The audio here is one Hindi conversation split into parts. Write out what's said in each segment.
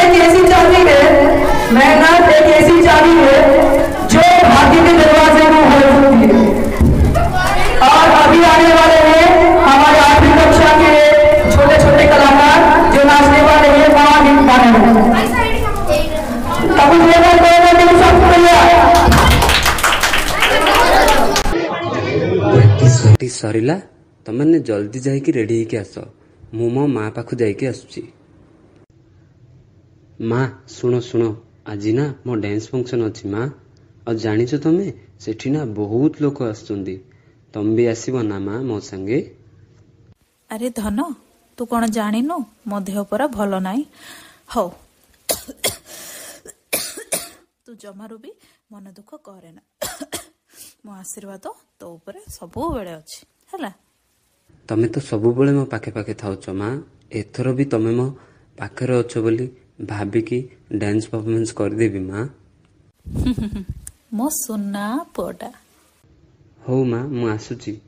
एक ऐसी चाबी है, मेहनत एक ऐसी चाबी है जो भाग्य के दरवाजे को खोल सकती है। और अभी आने वाले हैं हमारे 8वीं कक्षा के छोटे छोटे कलाकार जो नाचने वाले हैं वहां गीत गाने वाले। तब सरिला तमने जल्दी जाइए रेडी होके आस मु मो माँ पाख जाइए आसुची। माँ शुण शुण आज ना मो डांस फंक्शन अच्छी माँ और जानिच तमें सेठी ना बहुत लोक आसुचंदी तम भी आसीबो ना माँ मो संगे। अरे धन तू कौन जानिनु मो देह परा भल नाई हो तू जमारू भी मन दुख करे ना मो आशीर्वाद तो ऊपर सबु बेले अछि हैला। तमें तो सबु बेले मो पाखे पाखे थाउच माँ एथर भी तमें मो पाखे अच्छ बोली भाबिकी डांस परफॉर्मेंस कर देबी माँ। मो सुना पोटा हो माँ मु आसुची।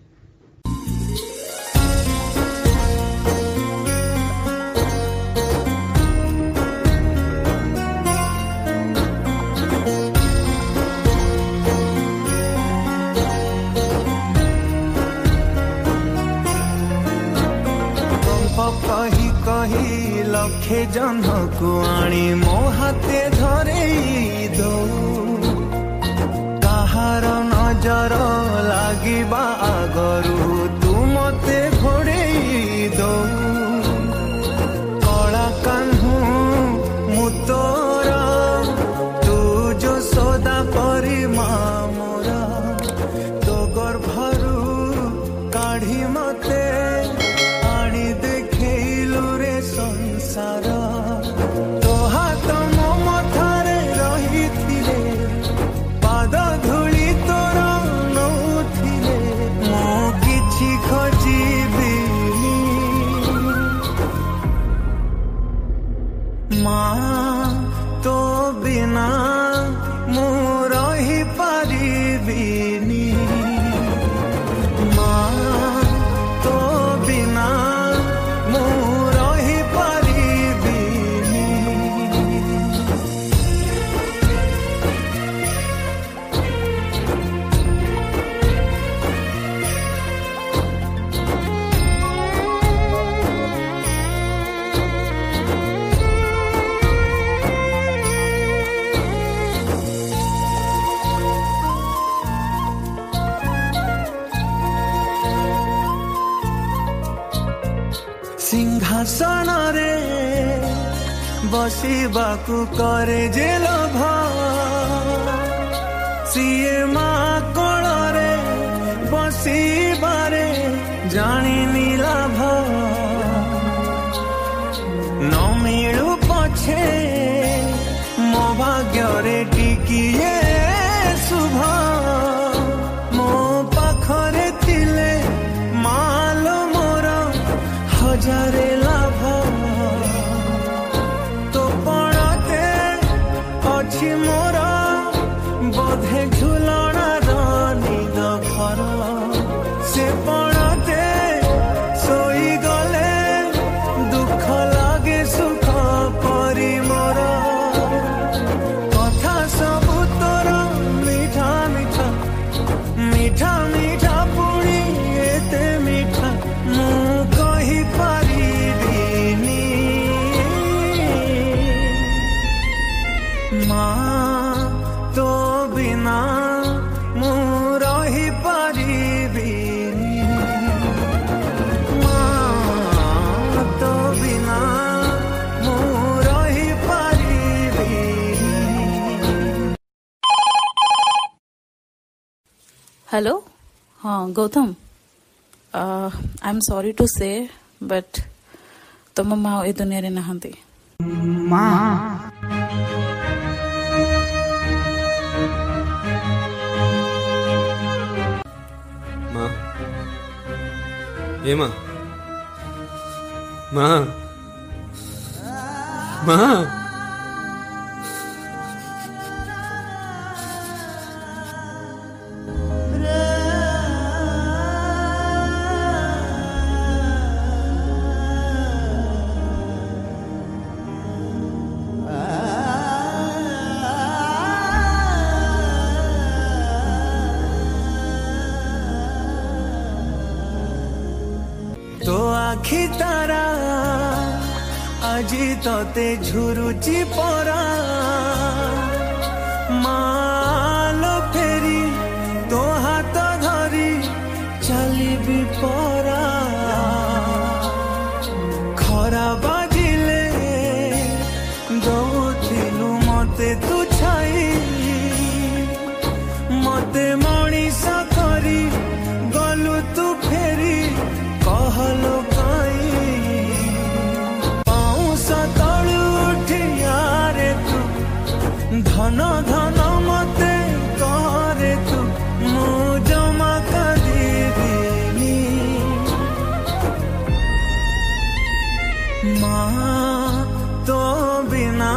कही कही लक्षे जन को आनी मो हाथे धरे दो कहार नजर लागिबा आगरू तू मते घोड़े दो कला कान्हू मु तोरा तू जो सौदा परी मोरा तो गर्भरू काढ़ी मते तो हाथ मो मथारे रही पाद धूली तोर नौथिले मो किछि खोजिबी माँ तो बिना मु रही पारिबिनी माँ तो बिना मु सिंहासन रे बसिबाकू करे जे लोभ सीए माँ कोल रे बसिबारे जानी लाभ न मिलू पछे मो भाग्य रे टिकिए शुभ मो पाखरे थिले मालो मोर हजारे लाभ तो पड़ते अच्छी मोर बोधे झुलणार निद घर से पड़ते सोई गले दुख लागे सुख परी मोर कथा सबु तोर मीठा मीठा मीठा मीठा पुणी एते मीठा मु कही पारिबिनी माँ तो बिना मु रही पारिबिनी माँ तो बिना मु रही पारिबिनी। हेलो हाँ Gautam I am sorry to say but तुम माँ ए दुनिया रे नहांती माँ माँ ये माँ माँ माँ ଆଜି ତତେ ଝୁରୁଚି ପରା ମାଲ ଫେରି ତୋ ହାତ ଧରି ଚାଲିବି ପରା ଖରା ବାଜିଲେ ଦଉଥିଲୁ ମତେ ତୁ ଛାଇ ମତେ ମଣିଷ କରି ଗଲୁ ତୁ ଫେରି कहलो काई पाउस तलु उठियारे तू धन धन मते करे तू मु जमा करिबिनी माँ तो बिना